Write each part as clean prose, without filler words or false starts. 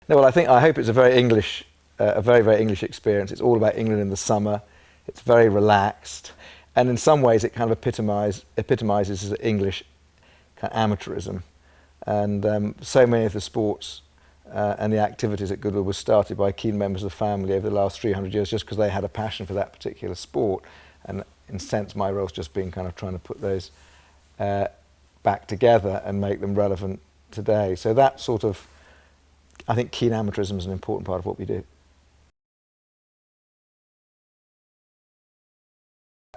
No, well, I hope it's a very English, a very, very English experience. It's all about England in the summer. It's very relaxed, and in some ways, it kind of epitomises English kind of amateurism. And so many of the sports and the activities at Goodwood were started by keen members of the family over the last 300 years, just because they had a passion for that particular sport. And in a sense, my role's just been kind of trying to put those back together and make them relevant today. So that sort of, I think keen amateurism is an important part of what we do.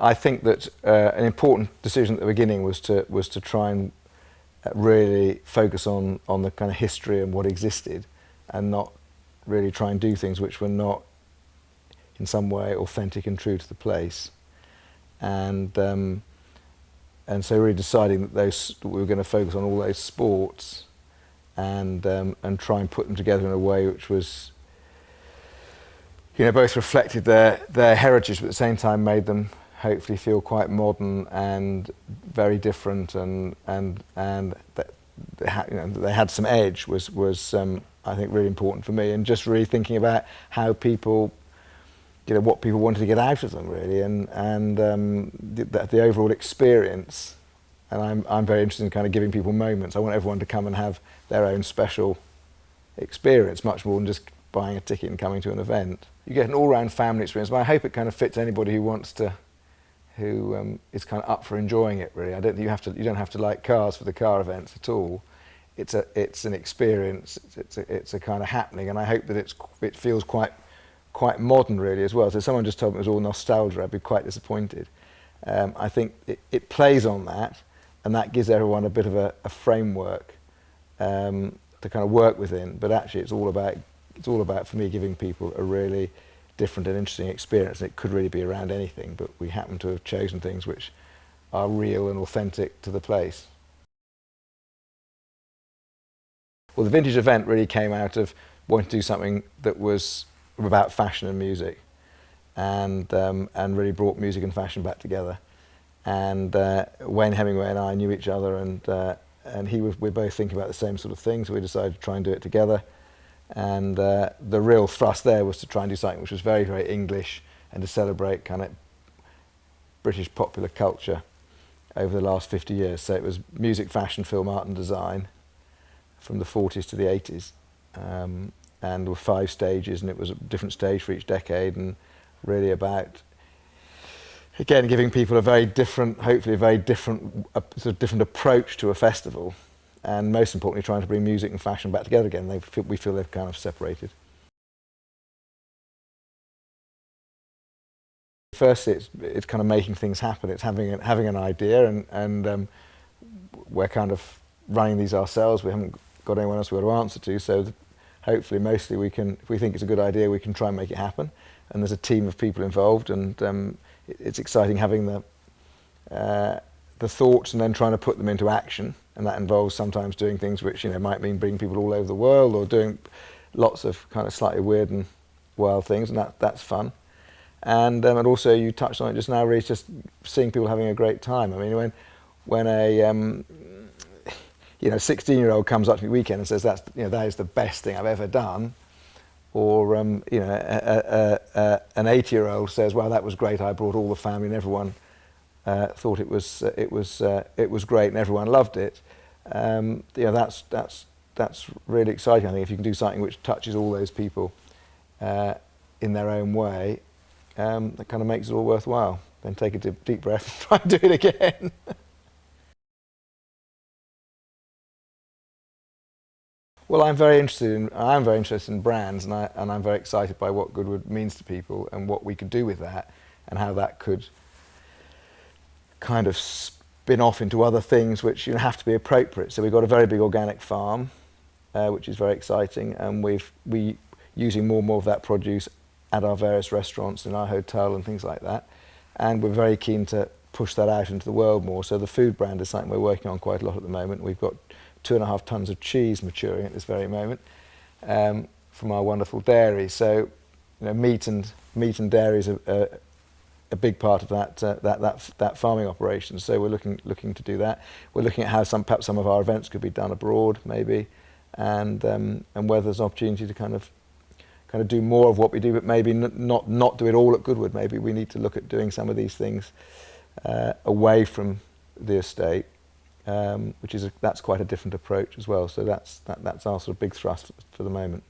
I think that an important decision at the beginning was to try and really focus on the kind of history and what existed, and not really try and do things which were not in some way authentic and true to the place. And so really deciding that we were going to focus on all those sports and try and put them together in a way which was, you know, both reflected their heritage, but at the same time made them hopefully feel quite modern and very different, and that they had some edge was I think really important for me, and just really thinking about how people, you know, what people wanted to get out of them really, and the overall experience. And I'm very interested in kind of giving people moments. I want everyone to come and have their own special experience, much more than just buying a ticket and coming to an event. You get an all-round family experience, but I hope it kind of fits anybody who wants to, who is kind of up for enjoying it really. I don't think you don't have to like cars for the car events at all. It's an experience. It's a kind of happening, and I hope that it feels quite modern really as well. So if someone just told me it was all nostalgia, I'd be quite disappointed. I think it plays on that, and that gives everyone a bit of a framework to kind of work within. But actually, it's all about for me giving people a really different and interesting experience. And it could really be around anything, but we happen to have chosen things which are real and authentic to the place. Well, the vintage event really came out of wanting to do something that was about fashion and music, and really brought music and fashion back together. And Wayne Hemingway and I knew each other, and we're both thinking about the same sort of things, so we decided to try and do it together. And the real thrust there was to try and do something which was very, very English, and to celebrate kind of British popular culture over the last 50 years. So it was music, fashion, film, art and design from the 40s to the 80s. And there were 5 stages, and it was a different stage for each decade, and really about, again, giving people a very different, hopefully a very different, sort of different approach to a festival. And most importantly, trying to bring music and fashion back together again. We feel they've kind of separated. First, it's kind of making things happen. It's having an idea, and we're kind of running these ourselves. We haven't got anyone else we've got to answer to, so hopefully, mostly we can. If we think it's a good idea, we can try and make it happen. And there's a team of people involved, and it's exciting having the thoughts and then trying to put them into action. And that involves sometimes doing things which, you know, might mean bringing people all over the world, or doing lots of kind of slightly weird and wild things, and that's fun. And also, you touched on it just now, really, just seeing people having a great time. I mean, when a 16-year-old comes up to me weekend and says that is the best thing I've ever done, or an 80-year-old says, well, that was great, I brought all the family and everyone thought it was great and everyone loved it. That's really exciting. I think if you can do something which touches all those people in their own way, that kind of makes it all worthwhile. Then take a deep breath and try and do it again. Well, I'm very interested in brands, and I'm very excited by what Goodwood means to people and what we could do with that, and how that could kind of spin off into other things which have to be appropriate. So we've got a very big organic farm, which is very exciting, and we using more and more of that produce at our various restaurants, in our hotel and things like that. And we're very keen to push that out into the world more. So the food brand is something we're working on quite a lot at the moment. We've got 2.5 tons of cheese maturing at this very moment from our wonderful dairy. So, meat and dairy is a big part of that farming operation. So we're looking to do that. We're looking at how perhaps some of our events could be done abroad, maybe, and whether there's an opportunity to kind of do more of what we do, but maybe not do it all at Goodwood. Maybe we need to look at doing some of these things away from the estate, which is that's quite a different approach as well. So that's our sort of big thrust for the moment.